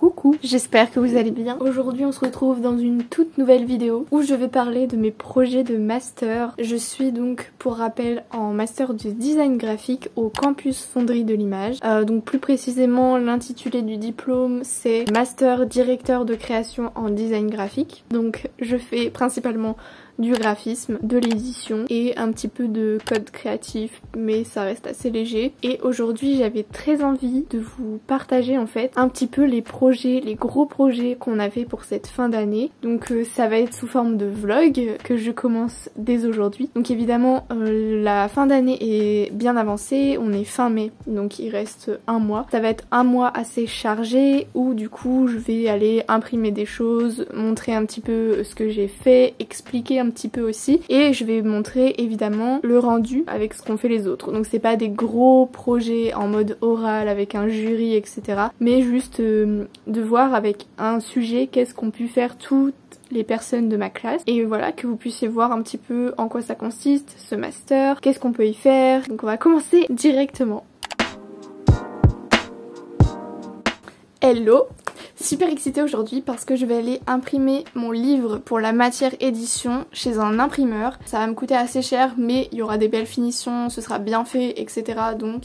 Coucou, j'espère que vous allez bien. Aujourd'hui on se retrouve dans une toute nouvelle vidéo où je vais parler de mes projets de master. Je suis donc pour rappel en master de design graphique au campus Fonderie de l'Image. Donc plus précisément l'intitulé du diplôme c'est master directeur de création en design graphique. Donc je fais principalement du graphisme, de l'édition et un petit peu de code créatif, mais ça reste assez léger. Et aujourd'hui j'avais très envie de vous partager en fait un petit peu les projets, les gros projets qu'on a fait pour cette fin d'année. Donc ça va être sous forme de vlog que je commence dès aujourd'hui. Donc évidemment la fin d'année est bien avancée, on est fin mai, donc il reste un mois. Ça va être un mois assez chargé où du coup je vais aller imprimer des choses, montrer un petit peu ce que j'ai fait, expliquer un petit peu aussi, et je vais montrer évidemment le rendu avec ce qu'ont fait les autres. Donc c'est pas des gros projets en mode oral avec un jury etc, mais juste de voir avec un sujet qu'est-ce qu'ont pu faire toutes les personnes de ma classe, et voilà, que vous puissiez voir un petit peu en quoi ça consiste ce master, qu'est-ce qu'on peut y faire. Donc on va commencer directement. Hello! Super excitée aujourd'hui parce que je vais aller imprimer mon livre pour la matière édition chez un imprimeur. Ça va me coûter assez cher mais il y aura des belles finitions, ce sera bien fait etc. Donc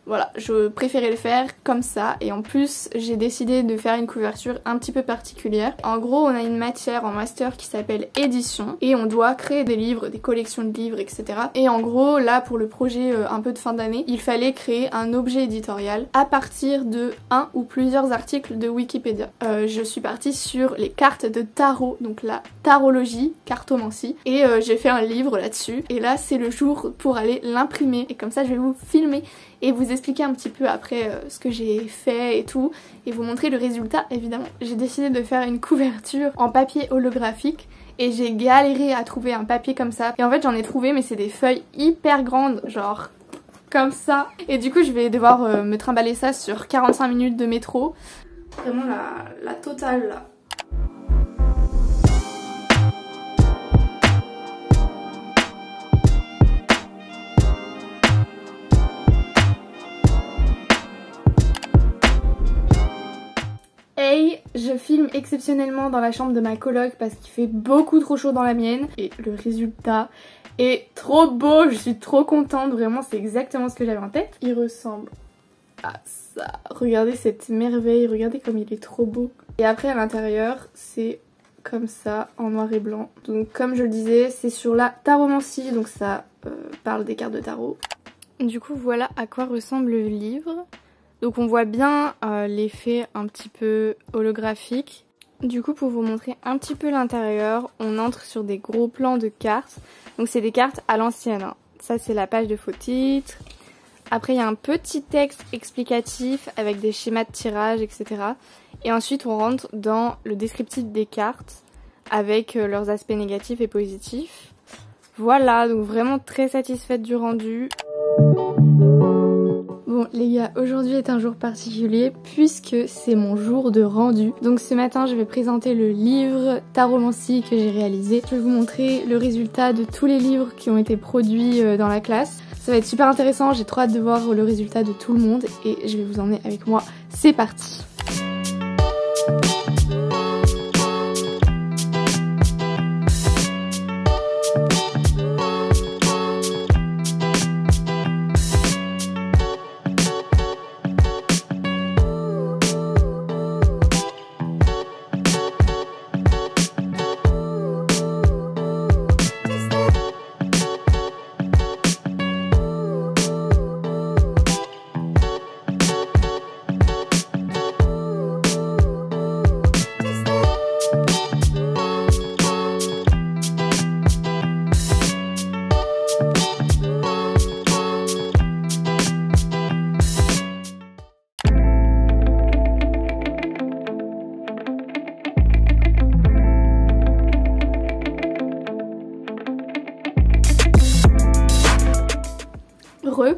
voilà, je préférais le faire comme ça, et en plus j'ai décidé de faire une couverture un petit peu particulière. En gros on a une matière en master qui s'appelle édition et on doit créer des livres, des collections de livres etc. Et en gros là pour le projet un peu de fin d'année, il fallait créer un objet éditorial à partir de un ou plusieurs articles de Wikipédia. Je suis partie sur les cartes de tarot, donc la tarologie, cartomancie, et j'ai fait un livre là-dessus. Et là c'est le jour pour aller l'imprimer, et comme ça je vais vous filmer et vous expliquer un petit peu après ce que j'ai fait et tout, et vous montrer le résultat évidemment. J'ai décidé de faire une couverture en papier holographique et j'ai galéré à trouver un papier comme ça, et en fait j'en ai trouvé mais c'est des feuilles hyper grandes, genre comme ça, et du coup je vais devoir me trimballer ça sur 45 minutes de métro. Vraiment la totale là. Hey, je filme exceptionnellement dans la chambre de ma coloc parce qu'il fait beaucoup trop chaud dans la mienne, et le résultat est trop beau, je suis trop contente, vraiment c'est exactement ce que j'avais en tête. Il ressemble à ça, regardez cette merveille, regardez comme il est trop beau. Et après à l'intérieur c'est comme ça en noir et blanc. Donc comme je le disais c'est sur la taromancie, donc ça parle des cartes de tarot. Du coup voilà à quoi ressemble le livre. Donc on voit bien l'effet un petit peu holographique. Du coup pour vous montrer un petit peu l'intérieur, on entre sur des gros plans de cartes. Donc c'est des cartes à l'ancienne, hein. Ça c'est la page de faux titres. Après il y a un petit texte explicatif avec des schémas de tirage etc. Et ensuite on rentre dans le descriptif des cartes avec leurs aspects négatifs et positifs. Voilà, donc vraiment très satisfaite du rendu. Bon les gars, aujourd'hui est un jour particulier puisque c'est mon jour de rendu. Donc ce matin je vais présenter le livre Taromancie que j'ai réalisé. Je vais vous montrer le résultat de tous les livres qui ont été produits dans la classe. Ça va être super intéressant, j'ai trop hâte de voir le résultat de tout le monde et je vais vous emmener avec moi. C'est parti!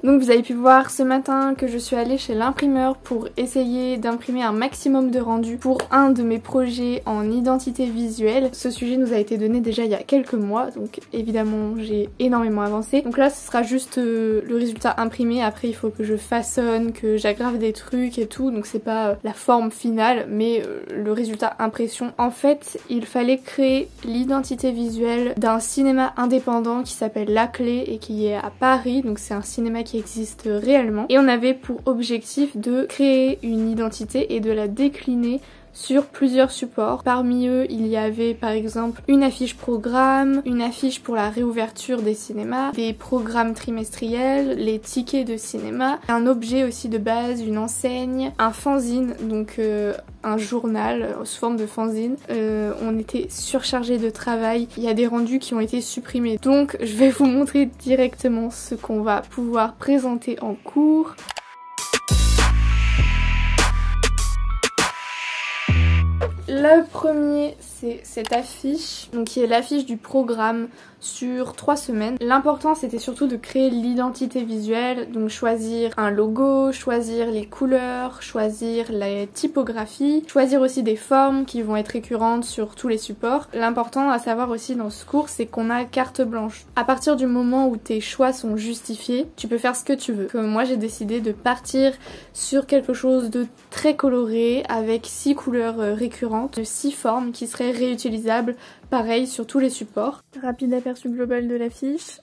mieux. Donc vous avez pu voir ce matin que je suis allée chez l'imprimeur pour essayer d'imprimer un maximum de rendu pour un de mes projets en identité visuelle. Ce sujet nous a été donné déjà il y a quelques mois, donc évidemment j'ai énormément avancé. Donc là ce sera juste le résultat imprimé, après il faut que je façonne, que j'aggrave des trucs et tout, donc c'est pas la forme finale mais le résultat impression. En fait il fallait créer l'identité visuelle d'un cinéma indépendant qui s'appelle La Clé et qui est à Paris, donc c'est un cinéma qui existe réellement, et on avait pour objectif de créer une identité et de la décliner sur plusieurs supports. Parmi eux, il y avait par exemple une affiche programme, une affiche pour la réouverture des cinémas, des programmes trimestriels, les tickets de cinéma, un objet aussi de base, une enseigne, un fanzine, donc un journal sous forme de fanzine. On était surchargé de travail, il y a des rendus qui ont été supprimés. Donc je vais vous montrer directement ce qu'on va pouvoir présenter en cours. Le premier, c'est cette affiche, donc qui est l'affiche du programme sur 3 semaines. L'important c'était surtout de créer l'identité visuelle, donc choisir un logo, choisir les couleurs, choisir la typographie, choisir aussi des formes qui vont être récurrentes sur tous les supports. L'important à savoir aussi dans ce cours, c'est qu'on a carte blanche. À partir du moment où tes choix sont justifiés, tu peux faire ce que tu veux. Comme moi j'ai décidé de partir sur quelque chose de très coloré avec 6 couleurs récurrentes, de 6 formes qui seraient réutilisables pareil sur tous les supports. Rapide aperçu global de l'affiche.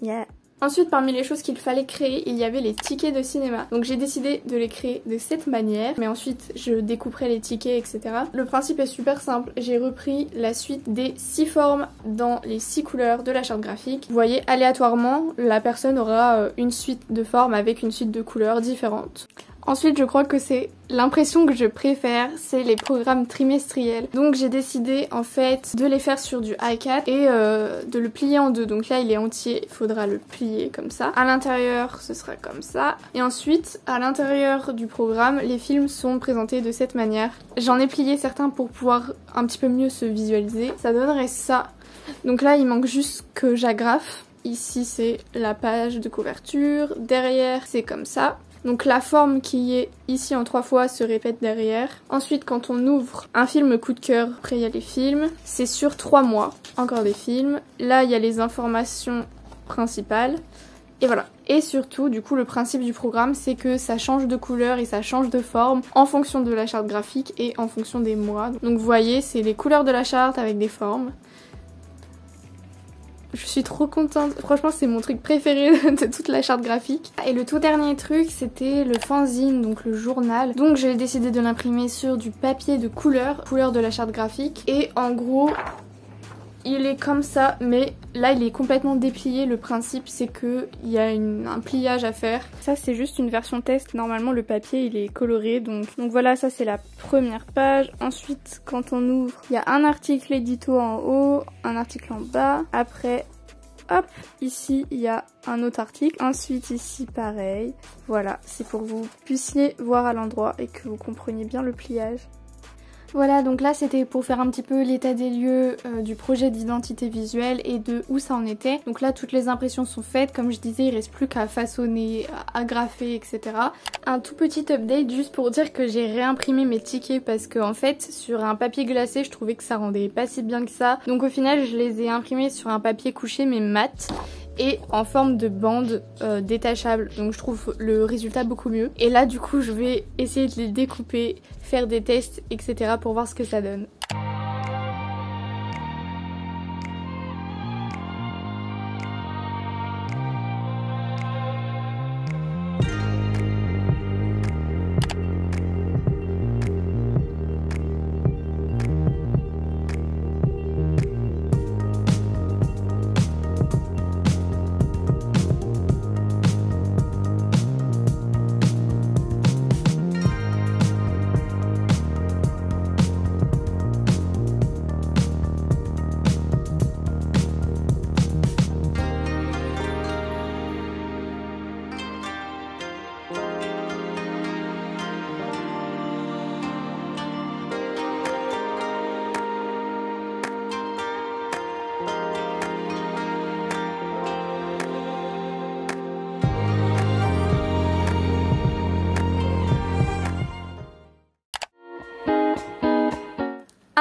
Yeah. Ensuite, parmi les choses qu'il fallait créer, il y avait les tickets de cinéma. Donc j'ai décidé de les créer de cette manière, mais ensuite je découperai les tickets, etc. Le principe est super simple. J'ai repris la suite des 6 formes dans les 6 couleurs de la charte graphique. Vous voyez, aléatoirement, la personne aura une suite de formes avec une suite de couleurs différentes. Ensuite, je crois que c'est l'impression que je préfère, c'est les programmes trimestriels. Donc j'ai décidé en fait de les faire sur du A4 et de le plier en deux. Donc là il est entier, il faudra le plier comme ça. À l'intérieur ce sera comme ça. Et ensuite à l'intérieur du programme, les films sont présentés de cette manière. J'en ai plié certains pour pouvoir un petit peu mieux se visualiser. Ça donnerait ça. Donc là il manque juste que j'agrafe. Ici c'est la page de couverture, derrière c'est comme ça. Donc la forme qui est ici en 3 fois se répète derrière. Ensuite quand on ouvre un film coup de cœur, après il y a les films, c'est sur 3 mois, encore des films. Là il y a les informations principales. Et voilà. Et surtout, du coup, le principe du programme, c'est que ça change de couleur et ça change de forme en fonction de la charte graphique et en fonction des mois. Donc vous voyez, c'est les couleurs de la charte avec des formes. Je suis trop contente, franchement c'est mon truc préféré de toute la charte graphique. Et le tout dernier truc c'était le fanzine, donc le journal. Donc j'ai décidé de l'imprimer sur du papier de couleur de la charte graphique. Et en gros il est comme ça, mais là il est complètement déplié. Le principe c'est que il y a un pliage à faire. Ça c'est juste une version test, normalement le papier il est coloré. Donc voilà, ça c'est la première page. Ensuite quand on ouvre, il y a un article édito en haut, un article en bas. Après hop, ici il y a un autre article. Ensuite ici pareil. Voilà, c'est pour que vous puissiez voir à l'endroit et que vous compreniez bien le pliage. Voilà, donc là c'était pour faire un petit peu l'état des lieux du projet d'identité visuelle et de où ça en était. Donc là toutes les impressions sont faites, comme je disais il reste plus qu'à façonner, à agrafer, etc. Un tout petit update juste pour dire que j'ai réimprimé mes tickets parce que en fait sur un papier glacé je trouvais que ça rendait pas si bien que ça. Donc au final je les ai imprimés sur un papier couché mais mat et en forme de bande détachable, donc je trouve le résultat beaucoup mieux. Et là du coup je vais essayer de les découper, faire des tests, etc. pour voir ce que ça donne.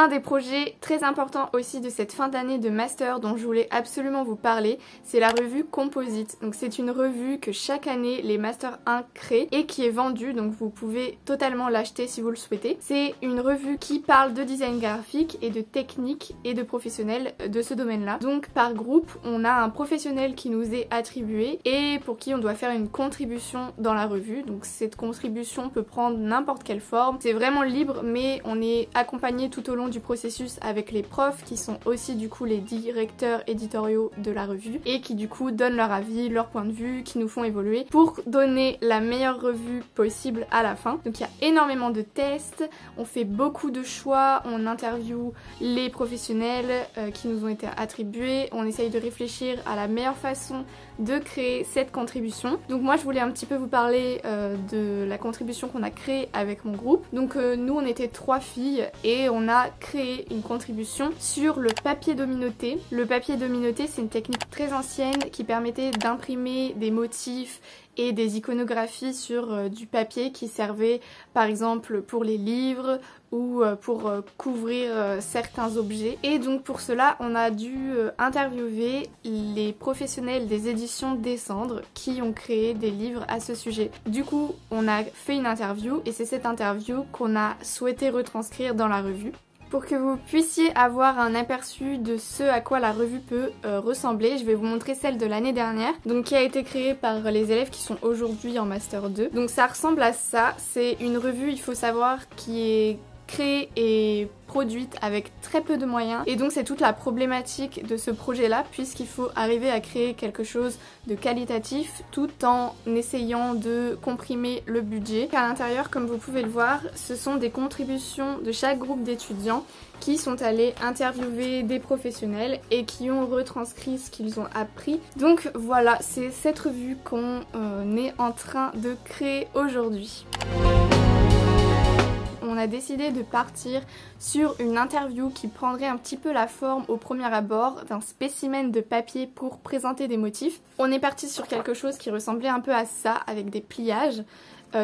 Un des projets très importants aussi de cette fin d'année de master dont je voulais absolument vous parler, c'est la revue Composite. Donc c'est une revue que chaque année les Master 1 créent et qui est vendue, donc vous pouvez totalement l'acheter si vous le souhaitez. C'est une revue qui parle de design graphique et de technique et de professionnels de ce domaine-là. Donc par groupe, on a un professionnel qui nous est attribué et pour qui on doit faire une contribution dans la revue. Donc cette contribution peut prendre n'importe quelle forme. C'est vraiment libre, mais on est accompagné tout au long du processus avec les profs qui sont aussi du coup les directeurs éditoriaux de la revue et qui du coup donnent leur avis, leur point de vue, qui nous font évoluer pour donner la meilleure revue possible à la fin. Donc il y a énormément de tests, on fait beaucoup de choix, on interviewe les professionnels qui nous ont été attribués, on essaye de réfléchir à la meilleure façon de créer cette contribution. Donc moi je voulais un petit peu vous parler de la contribution qu'on a créée avec mon groupe. Donc nous on était 3 filles et on a créé une contribution sur le papier dominoté. Le papier dominoté c'est une technique très ancienne qui permettait d'imprimer des motifs et des iconographies sur du papier qui servait par exemple pour les livres ou pour couvrir certains objets. Et donc pour cela on a dû interviewer les professionnels des éditions Descendre qui ont créé des livres à ce sujet. Du coup on a fait une interview et c'est cette interview qu'on a souhaité retranscrire dans la revue. Pour que vous puissiez avoir un aperçu de ce à quoi la revue peut ressembler, je vais vous montrer celle de l'année dernière, donc qui a été créée par les élèves qui sont aujourd'hui en Master 2. Donc ça ressemble à ça, c'est une revue, il faut savoir, qui est créée et produite avec très peu de moyens et donc c'est toute la problématique de ce projet là puisqu'il faut arriver à créer quelque chose de qualitatif tout en essayant de comprimer le budget. À l'intérieur, comme vous pouvez le voir, ce sont des contributions de chaque groupe d'étudiants qui sont allés interviewer des professionnels et qui ont retranscrit ce qu'ils ont appris. Donc voilà, c'est cette revue qu'on est en train de créer aujourd'hui. On a décidé de partir sur une interview qui prendrait un petit peu la forme au premier abord d'un spécimen de papier pour présenter des motifs. On est parti sur quelque chose qui ressemblait un peu à ça, avec des pliages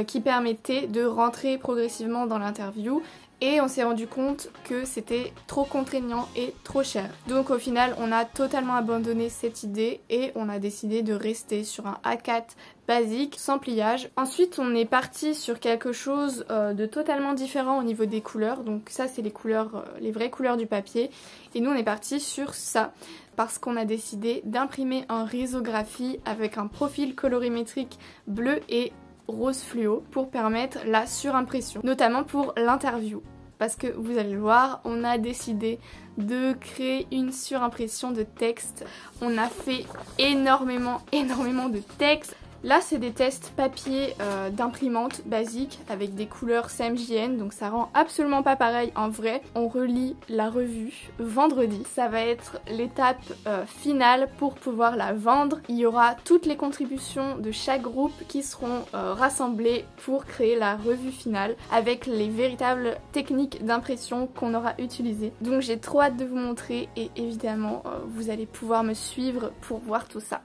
qui permettaient de rentrer progressivement dans l'interview. Et on s'est rendu compte que c'était trop contraignant et trop cher. Donc au final on a totalement abandonné cette idée et on a décidé de rester sur un A4 basique sans pliage. Ensuite on est parti sur quelque chose de totalement différent au niveau des couleurs. Donc ça c'est les couleurs, les vraies couleurs du papier. Et nous on est parti sur ça parce qu'on a décidé d'imprimer en risographie avec un profil colorimétrique bleu et rose fluo pour permettre la surimpression, notamment pour l'interview. Parce que vous allez le voir, on a décidé de créer une surimpression de texte. On a fait énormément de texte. Là c'est des tests papier d'imprimante basique avec des couleurs CMJN, donc ça rend absolument pas pareil en vrai. On relit la revue vendredi, ça va être l'étape finale pour pouvoir la vendre. Il y aura toutes les contributions de chaque groupe qui seront rassemblées pour créer la revue finale avec les véritables techniques d'impression qu'on aura utilisées. Donc j'ai trop hâte de vous montrer et évidemment vous allez pouvoir me suivre pour voir tout ça.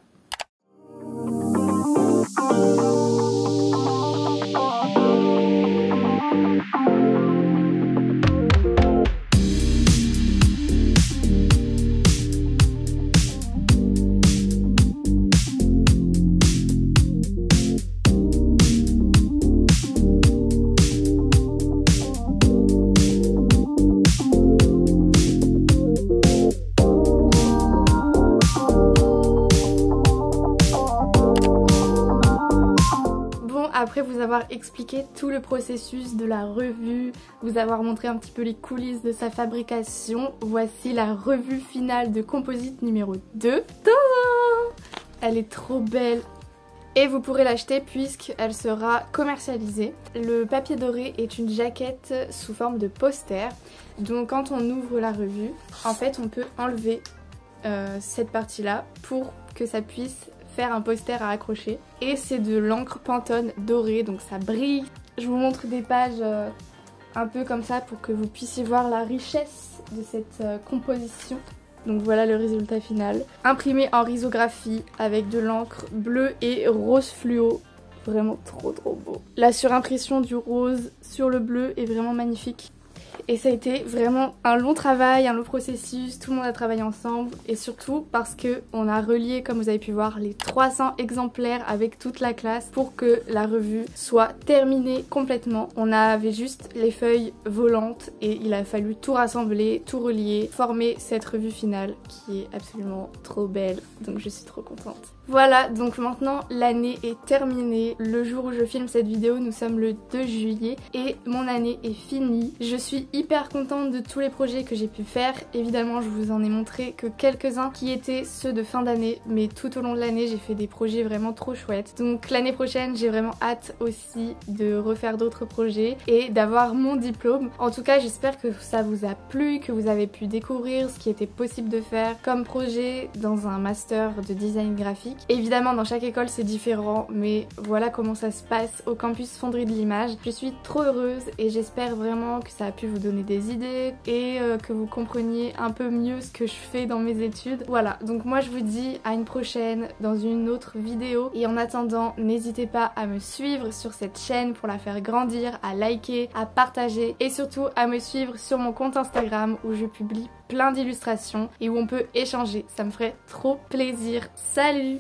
Après vous avoir expliqué tout le processus de la revue, vous avoir montré un petit peu les coulisses de sa fabrication, voici la revue finale de Composite numéro 2. Tadam! Elle est trop belle et vous pourrez l'acheter puisqu'elle sera commercialisée. Le papier doré est une jaquette sous forme de poster, donc quand on ouvre la revue, en fait on peut enlever cette partie là pour que ça puisse faire un poster à accrocher. Et c'est de l'encre Pantone dorée, donc ça brille. Je vous montre des pages un peu comme ça pour que vous puissiez voir la richesse de cette composition. Donc voilà le résultat final. Imprimé en risographie avec de l'encre bleue et rose fluo. Vraiment trop beau. La surimpression du rose sur le bleu est vraiment magnifique. et ça a été vraiment un long travail, un long processus, tout le monde a travaillé ensemble et surtout parce que on a relié, comme vous avez pu voir, les 300 exemplaires avec toute la classe pour que la revue soit terminée complètement. On avait juste les feuilles volantes et il a fallu tout rassembler, tout relier, former cette revue finale qui est absolument trop belle, donc je suis trop contente. Voilà, donc maintenant l'année est terminée. Le jour où je filme cette vidéo, nous sommes le 2 juillet et mon année est finie. Je suis hyper contente de tous les projets que j'ai pu faire. Évidemment, je vous en ai montré que quelques-uns qui étaient ceux de fin d'année, mais tout au long de l'année, j'ai fait des projets vraiment trop chouettes. Donc l'année prochaine, j'ai vraiment hâte aussi de refaire d'autres projets et d'avoir mon diplôme. En tout cas, j'espère que ça vous a plu, que vous avez pu découvrir ce qui était possible de faire comme projet dans un master de design graphique. Évidemment, dans chaque école c'est différent, mais voilà comment ça se passe au campus Fonderie de l'Image. Je suis trop heureuse et j'espère vraiment que ça a pu vous donner des idées et que vous compreniez un peu mieux ce que je fais dans mes études. Voilà, donc moi je vous dis à une prochaine dans une autre vidéo et en attendant, n'hésitez pas à me suivre sur cette chaîne pour la faire grandir, à liker, à partager et surtout à me suivre sur mon compte Instagram où je publie plein d'illustrations et où on peut échanger. Ça me ferait trop plaisir. Salut!